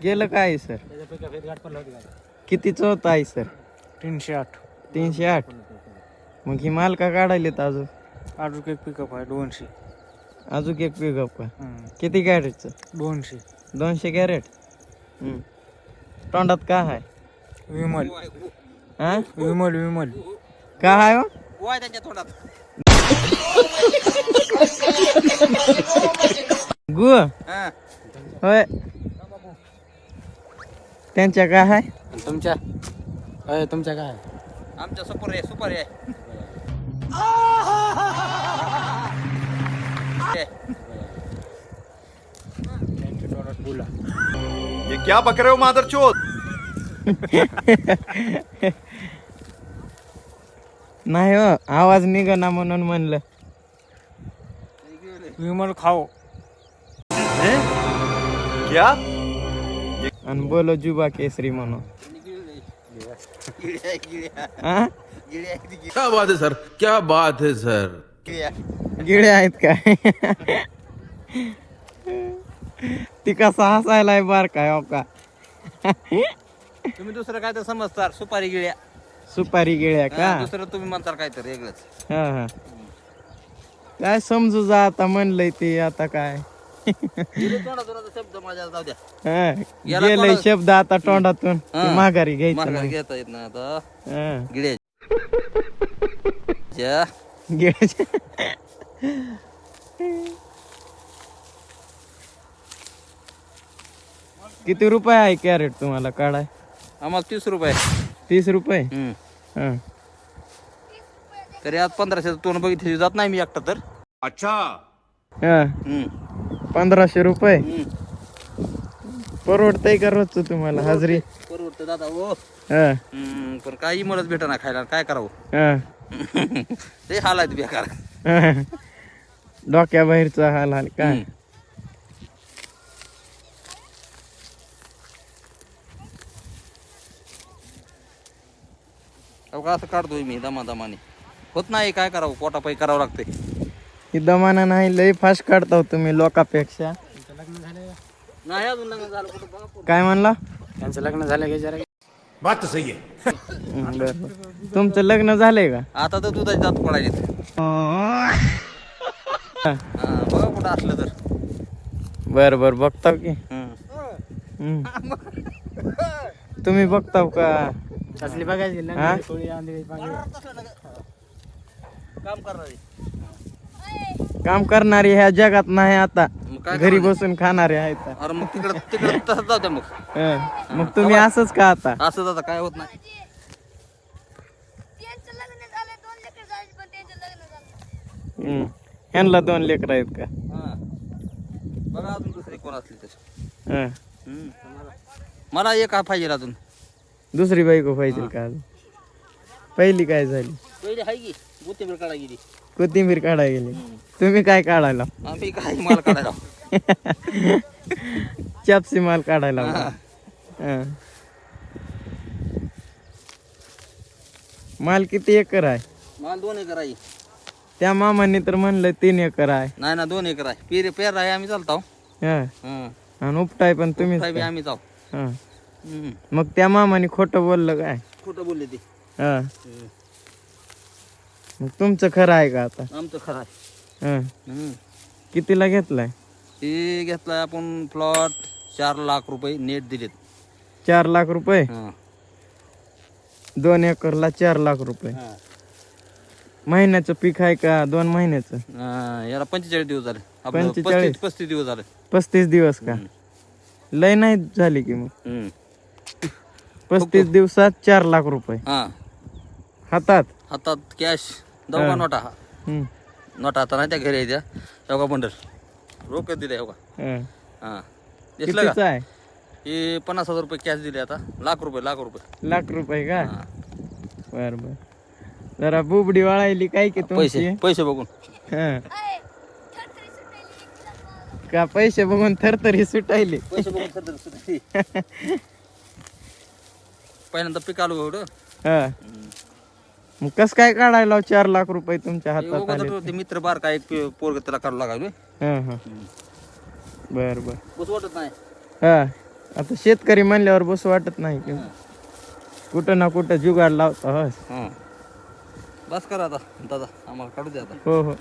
गेलं काय सर? कितीच होत आहे सर? 308. 308. मग ही माल का काढायलेत अजून? अजून एक पिकअप आहे 200. अजून एक पिकअप का? किती कॅरेटचं? 200. 200 कॅरेट. तोंडात का आहे? विमल. हा विमल विमल. का आहे हो? त्यांच्या तोंडात गु होय. त्यांच्या काय आहे? तुमच्या तुमच्या काय? आमच्या सुपर आहे सुपर आहे. बोला. ये क्या बक रहे हो मादरचोद? नाही हो, आवाज निघना म्हणून म्हणलं. विमल खाओ. क्या? आणि बोलो जुबा केसरी म्हणून. हा? क्या बात है सर, क्या बात है सर. गिळे आहेत काय? ती कसा हसायलाय बार काय हो का? तुम्ही दुसरं काय तर समजतार सुपारी गिळ्या. सुपारी गिळ्या का? दुसरं तुम्ही म्हणतार काय तर वेगळंच. हा हा. काय समजू जा आता म्हणलंय ते आता काय. तोंडातून शब्द माझ्या जाऊ द्या. हा. याला गेलंय कोणा- शब्द आता तोंडातून हा. ती माघारी घ्यायचं माघारी नाही. घेता येत ना आता हा. गिळ्या. गिळ्याच्या. किती रुपये आहे कॅरेट तुम्हाला काढाय? आम्हाला 30 रुपये. 30 रुपये. हा. तरी आज 1500 तोंड बघितली जात नाही मी एकटा तर. अच्छा. हा. 1500 रुपये परवडतंय का रोजचं तुम्हाला हाजरी? परवडतं दादा हो. हा. पण काही मलाच भेटा ना खायला काय करावं. हा. ते हाल आहेत बेकार. डोक्या बाहेरचा हाल हाल काय. अवघा असं काढतोय मी दमादमाने. होत नाही काय करावं पोटापायी करावं लागतंय. ही दमाना नाही लय फास्ट काढता तुम्ही लोकांपेक्षा. नाही अजून लग्न झालं कुठं बघा. काय म्हणला? त्यांचं लग्न झालं की जरा बात तो सही है. बरं. तुमचं लग्न झालंय का? आता तर दुधाची दात पडायचे. बघा कुठं असलं तर. बर बर बघताव की. हम्म. तुम्ही बघताव का? असली बघायची हा? काम करणारी. काम करणारी ह्या जगात नाही आता. मग काय घरी करायचं? बसून खाणारे आहेत. अरे मग तिकडं तिकडं तसंच जाऊ द्या मग. मग तुम्ही असंच का आता? असं आता काय होत नाही. त्यांचं लग्न झालं 2 लेकर झाले पण त्यांचं लग्न झालं. ह्यांना 2 लेकर आहेत का? हा. बघा अजून दुसरी कोण असली तर. हा. मला एक हा पाहिजे अजून. दुसरी बायको पाहिजे का अजून? पहिली काय झाली? पहिले हाय की गुत्तेभर काढा गेली. कोथिंबीर काढायला गेली. तुम्ही काय काढायला? आम्ही काय माल काढायला. चापसी माल काढायला. हा. माल किती एकर आहे? माल 2 एकर आहे. त्या मामांनी तर म्हणलं 3 एकर आहे. नाही ना 2 एकर आहे. पेर आहे आम्ही चालतो. हा. आणि उपटाय पण तुम्हीच काय बी का? आम्ही जाऊ. हा. मग त्या मामाने खोटं बोललं काय? खोटं बोलले ते. हा. मग तुमचं खरं आहे का आता? आमचं खरं आहे. हा. कितीला घेतलाय? हे घेतलाय आपण प्लॉट 4 लाख रुपये नेट दिलेत. 4 लाख रुपये. हा. 2 एकरला 4 लाख रुपये. हा. महिन्याचं पीक आहे का 2 महिन्याचं? याला 45 दिवस झाले. आपलं 45? 35 दिवस झाले. 35 दिवस का? लय नाही झाली की मग. 35 दिवसात 4 लाख रुपये हा. हातात. हातात कॅश दौगा नोटा. नोटा आता नाही त्या घरी द्या एवढा बंडल रोख दिले एवढा. हा दिसलं कितीचं का? आहे? हे 50,000 रुपये कॅश दिले आता. लाख रुपये लाख रुपये का? हा. बर बर. जरा बुबडी वाळायली काय की तुमची? पैसे बघून हा. अय, थरथरी सुटायली. का पैसे बघून थरथरी सुटायली? पैसे बघून पहिल्यांदा पीक आलो एवढं. हा. मग कस काय काढायला 4 लाख रुपये तुमच्या हातात आले? ते मित्र बार काय एक पोरग त्याला काढू लागावे. हा हा. बर बर. बस वाटत नाही. हा. आता शेतकरी म्हणल्यावर बसू वाटत नाही की कुठं ना कुठं जुगाड लावता होय. बस करा आता दादा आम्हाला काढू द्या आता हो हो